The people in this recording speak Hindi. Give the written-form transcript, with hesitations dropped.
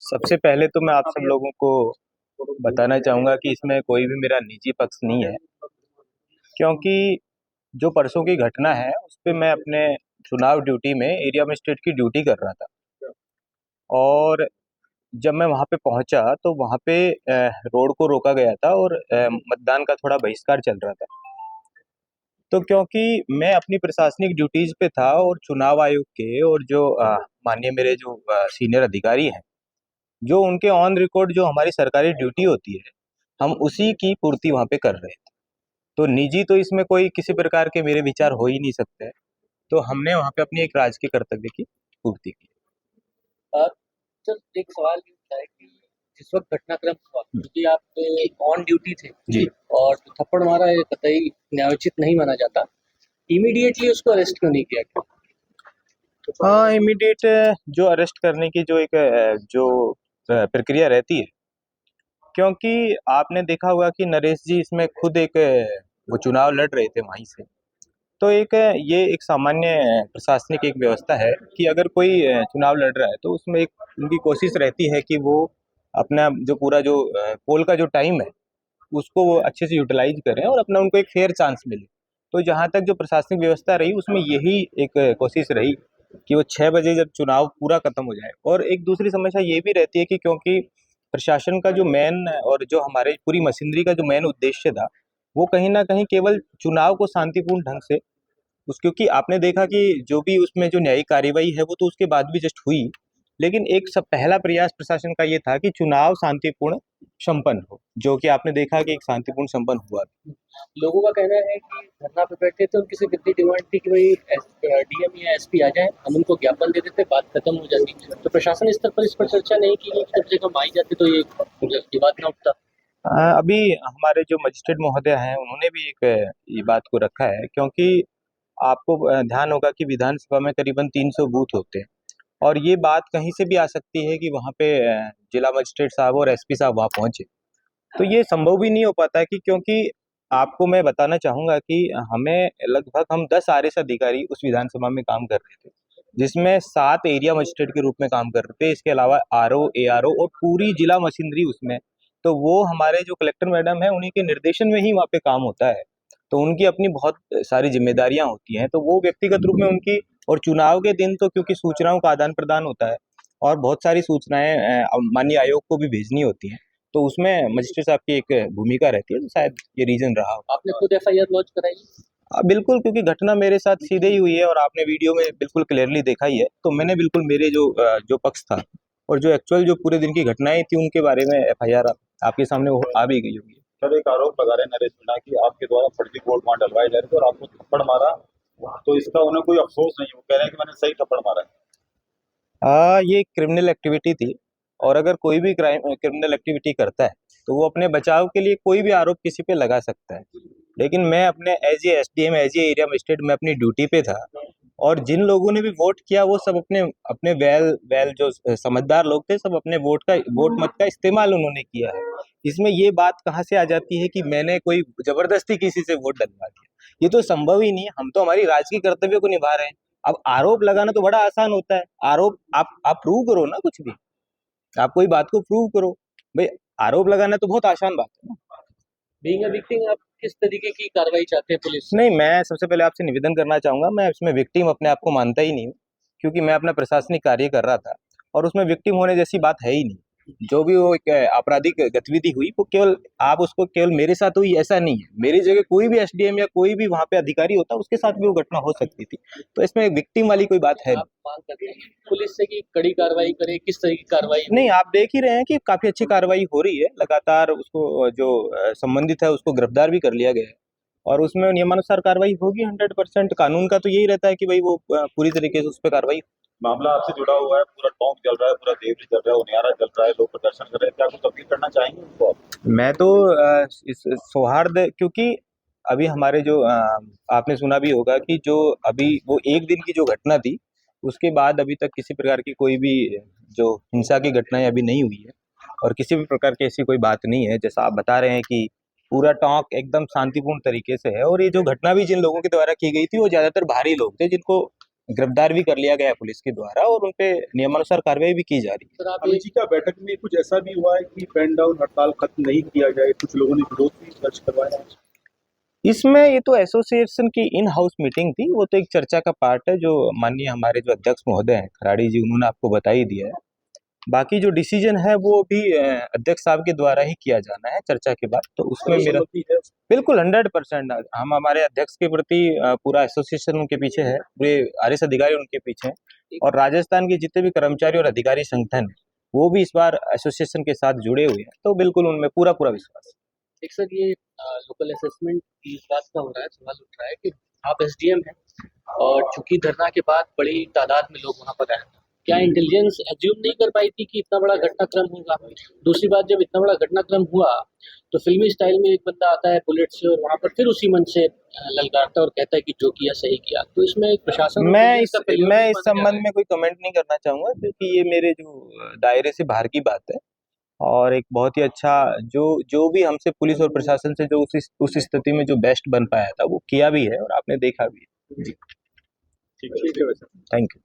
सबसे पहले तो मैं आप सब लोगों को बताना चाहूँगा कि इसमें कोई भी मेरा निजी पक्ष नहीं है, क्योंकि जो परसों की घटना है उस पे मैं अपने चुनाव ड्यूटी में एरिया मजिस्ट्रेट की ड्यूटी कर रहा था। और जब मैं वहाँ पे पहुँचा तो वहाँ पे रोड को रोका गया था और मतदान का थोड़ा बहिष्कार चल रहा था। तो क्योंकि मैं अपनी प्रशासनिक ड्यूटीज पे था और चुनाव आयोग के और जो माननीय मेरे जो सीनियर अधिकारी हैं, जो उनके ऑन रिकॉर्ड जो हमारी सरकारी ड्यूटी होती है, हम उसी की पूर्ति वहाँ पे कर रहे थे। तो निजी तो इसमें कोई किसी प्रकार के मेरे विचार हो ही नहीं सकते। तो हमने वहाँ पे अपनी एक राजकीय कर्तव्य की पूर्ति की। अ, सर एक सवाल ये उठा है कि जिस वक़्त घटनाक्रम हुआ, हम्म, क्योंकि आप ऑन ड्यूटी थे जी। और जो थप्पड़ मारा ये कतई न्यायोचित नहीं माना जाता। इमीडिएटली उसको अरेस्ट क्यों नहीं किया गया? हाँ, इमीडिएट जो अरेस्ट करने की जो एक प्रक्रिया रहती है, क्योंकि आपने देखा होगा कि नरेश जी इसमें खुद एक वो चुनाव लड़ रहे थे वहीं से। तो एक ये एक सामान्य प्रशासनिक एक व्यवस्था है कि अगर कोई चुनाव लड़ रहा है तो उसमें एक उनकी कोशिश रहती है कि वो अपना जो पूरा जो पोल का जो टाइम है उसको वो अच्छे से यूटिलाइज करें और अपना उनको एक फेयर चांस मिले। तो जहाँ तक जो प्रशासनिक व्यवस्था रही उसमें यही एक कोशिश रही कि वो 6 बजे जब चुनाव पूरा खत्म हो जाए। और एक दूसरी समस्या ये भी रहती है कि क्योंकि प्रशासन का जो मेन और जो हमारे पूरी मशीनरी का जो मेन उद्देश्य था, वो कहीं ना कहीं केवल चुनाव को शांतिपूर्ण ढंग से उस क्योंकि आपने देखा कि जो भी उसमें जो न्यायिक कार्रवाई है वो तो उसके बाद भी जस्ट हुई, लेकिन एक सब पहला प्रयास प्रशासन का ये था कि चुनाव शांतिपूर्ण संपन्न हो, जो कि आपने देखा कि एक शांतिपूर्ण संपन्न हुआ। लोगों का कहना है कि धरना पे बैठे थे, उनकी सिर्फ़ इतनी डिमांड थी कि भई डीएम या एसपी आ जाएँ, हम उनको ज्ञापन दे देते, बात खत्म हो जाती। तो प्रशासन स्तर पर इस पर चर्चा नहीं की गई, कम से कम आई जाती तो ये बात ना उठता। अभी हमारे जो मजिस्ट्रेट महोदय हैं उन्होंने भी एक ये बात को रखा है, क्योंकि आपको ध्यान होगा कि विधानसभा में करीबन 300 बूथ होते हैं और ये बात कहीं से भी आ सकती है कि वहाँ पे जिला मजिस्ट्रेट साहब और एसपी साहब वहाँ पहुंचे। तो ये संभव भी नहीं हो पाता है कि क्योंकि आपको मैं बताना चाहूंगा कि हमें लगभग हम 10 आरएस अधिकारी उस विधानसभा में काम कर रहे थे, जिसमें 7 एरिया मजिस्ट्रेट के रूप में काम कर रहे थे। इसके अलावा आरओ एआरओ और पूरी जिला मशीनरी उसमें। तो वो हमारे जो कलेक्टर मैडम है उन्हीं के निर्देशन में ही वहाँ पे काम होता है। तो उनकी अपनी बहुत सारी जिम्मेदारियां होती हैं, तो वो व्यक्तिगत रूप में उनकी। और चुनाव के दिन तो क्योंकि सूचनाओं का आदान प्रदान होता है और बहुत सारी सूचनाएं माननीय आयोग को भी भेजनी होती हैं, तो उसमें मजिस्ट्रेट साहब की एक भूमिका रहती है। तो शायद ये रीजन रहा हो। आपने खुद एफआईआर लॉन्च कराई? बिल्कुल, क्योंकि घटना मेरे साथ सीधे ही हुई है और आपने वीडियो में बिल्कुल क्लियरली देखा ही है। तो मैंने बिल्कुल मेरे जो पक्ष था और जो एक्चुअल जो पूरे दिन की घटनाएं थी उनके बारे में एफआईआर आपके सामने वो आ भी गई होगी। सर एक आरोप लगा रहे हैं नरेश मीणा की आपके द्वारा फर्जी वोट वहां डलवाए जा रहे थे और आपको थप्पड़ मारा, तो इसका उन्हें कोई अफसोस नहीं, वो कह रहे हैं कि मैंने सही थप्पड़ मारा है। ये क्रिमिनल एक्टिविटी थी और अगर कोई भी क्रिमिनल एक्टिविटी करता है तो वो अपने बचाव के लिए कोई भी आरोप किसी पे लगा सकता है। लेकिन मैं अपने as a SDM as a area magistrate मैं अपनी ड्यूटी पे था और जिन लोगों ने भी वोट किया वो सब अपने अपने वेल वेल जो समझदार लोग थे, सब अपने वोट मत का इस्तेमाल उन्होंने किया है। इसमें ये बात कहाँ से आ जाती है कि मैंने कोई जबरदस्ती किसी से वोट डलवा दिया? ये तो संभव ही नहीं है। हम तो हमारी राजकीय कर्तव्य को निभा रहे हैं। अब आरोप लगाना तो बड़ा आसान होता है। आरोप आप प्रूव करो ना, कुछ भी आप कोई बात को प्रूव करो। भाई, आरोप लगाना तो बहुत आसान बात है ना। बीइंग अ विक्टिम आप किस तरीके की कार्रवाई चाहते हैं पुलिस से? नहीं, मैं सबसे पहले आपसे निवेदन करना चाहूंगा, मैं इसमें विक्टिम अपने आप को मानता ही नहीं हूँ, क्योंकि मैं अपना प्रशासनिक कार्य कर रहा था और उसमें विक्टिम होने जैसी बात है ही नहीं। जो भी वो एक आपराधिक गतिविधि हुई वो केवल आप उसको केवल मेरे साथ हुई ऐसा नहीं है। मेरी जगह कोई भी एसडीएम या कोई भी वहां पे अधिकारी होता उसके साथ भी वो घटना हो सकती थी। तो इसमें विक्टिम वाली कोई बात है आप मांग करते हैं पुलिस से कि कड़ी कार्रवाई करे, किस तरह की कार्रवाई हो? नहीं। आप देख ही रहे हैं कि काफी अच्छी कार्रवाई हो रही है लगातार। उसको जो संबंधित है उसको गिरफ्तार भी कर लिया गया है और उसमें नियमानुसार कार्रवाई होगी। 100% कानून का तो यही रहता है कि भाई वो पूरी तरीके से उस पर कार्रवाई। मामला आपसे जुड़ा हुआ है, पूरा टोंक चल रहा है, पूरा देवरी चल रहा है, उनियारा चल रहा है, लोग प्रदर्शन कर रहे हैं, क्या कुछ अपील करना चाहेंगे उनको आप? मैं तो इस सौहार्द, क्योंकि अभी हमारे जो आपने सुना भी होगा कि जो अभी वो एक दिन की जो घटना थी उसके बाद अभी तक किसी प्रकार की कोई भी जो हिंसा की घटनाएं अभी नहीं हुई है और किसी भी प्रकार की ऐसी कोई बात नहीं है। जैसा आप बता रहे हैं कि पूरा टॉक एकदम शांतिपूर्ण तरीके से है और ये जो घटना भी जिन लोगों के द्वारा की गई थी वो ज्यादातर बाहरी लोग थे, जिनको गिरफ्तार भी कर लिया गया है पुलिस के द्वारा और उन पे नियमानुसार कार्रवाई भी की जा रही है। सर आप अमित जी, क्या बैठक में कुछ ऐसा भी हुआ है कि पेन डाउन हड़ताल खत्म नहीं किया जाए? कुछ लोगों ने विरोध भी दर्ज करवाया है। इसमें ये तो एसोसिएशन की इन हाउस मीटिंग थी, वो तो एक चर्चा का पार्ट है जो माननीय हमारे जो अध्यक्ष महोदय हैं खराड़ी जी, उन्होंने आपको बता ही दिया है। बाकी जो डिसीजन है वो भी अध्यक्ष साहब के द्वारा ही किया जाना है चर्चा के बाद, तो उसमें मेरा सहमति है? बिल्कुल 100% हम हमारे अध्यक्ष के प्रति पूरा एसोसिएशन उनके पीछे है, पूरे आरएस अधिकारी उनके पीछे हैं और राजस्थान के जितने भी कर्मचारी और अधिकारी संगठन है वो भी इस बार एसोसिएशन के साथ जुड़े हुए हैं, तो बिल्कुल उनमें पूरा पूरा विश्वास है। एक सर ये लोकल असेसमेंट की इस बात का हो रहा है, सवाल उठ रहा है कि आप एसडीएम हैं और चूंकि धरना के बाद बड़ी तादाद में लोग वहां पर आए, क्या इंटेलिजेंस एज्यूम नहीं कर पाई थी कि इतना बड़ा घटनाक्रम होगा? दूसरी बात, जब इतना बड़ा घटनाक्रम हुआ तो फिल्मी स्टाइल में एक बंदा आता है बुलेट से और वहां पर फिर उसी मंच से ललकारता है और कहता है कि जो किया सही किया, तो इसमें एक प्रशासन मैं इस संबंध में कोई कमेंट नहीं करना चाहूंगा क्योंकि ये मेरे जो दायरे से बाहर की बात है और एक बहुत ही अच्छा जो भी हमसे पुलिस और प्रशासन से जो उस स्थिति में जो बेस्ट बन पाया था वो किया भी है और आपने देखा भी है जी। ठीक है वैसे। Thank you.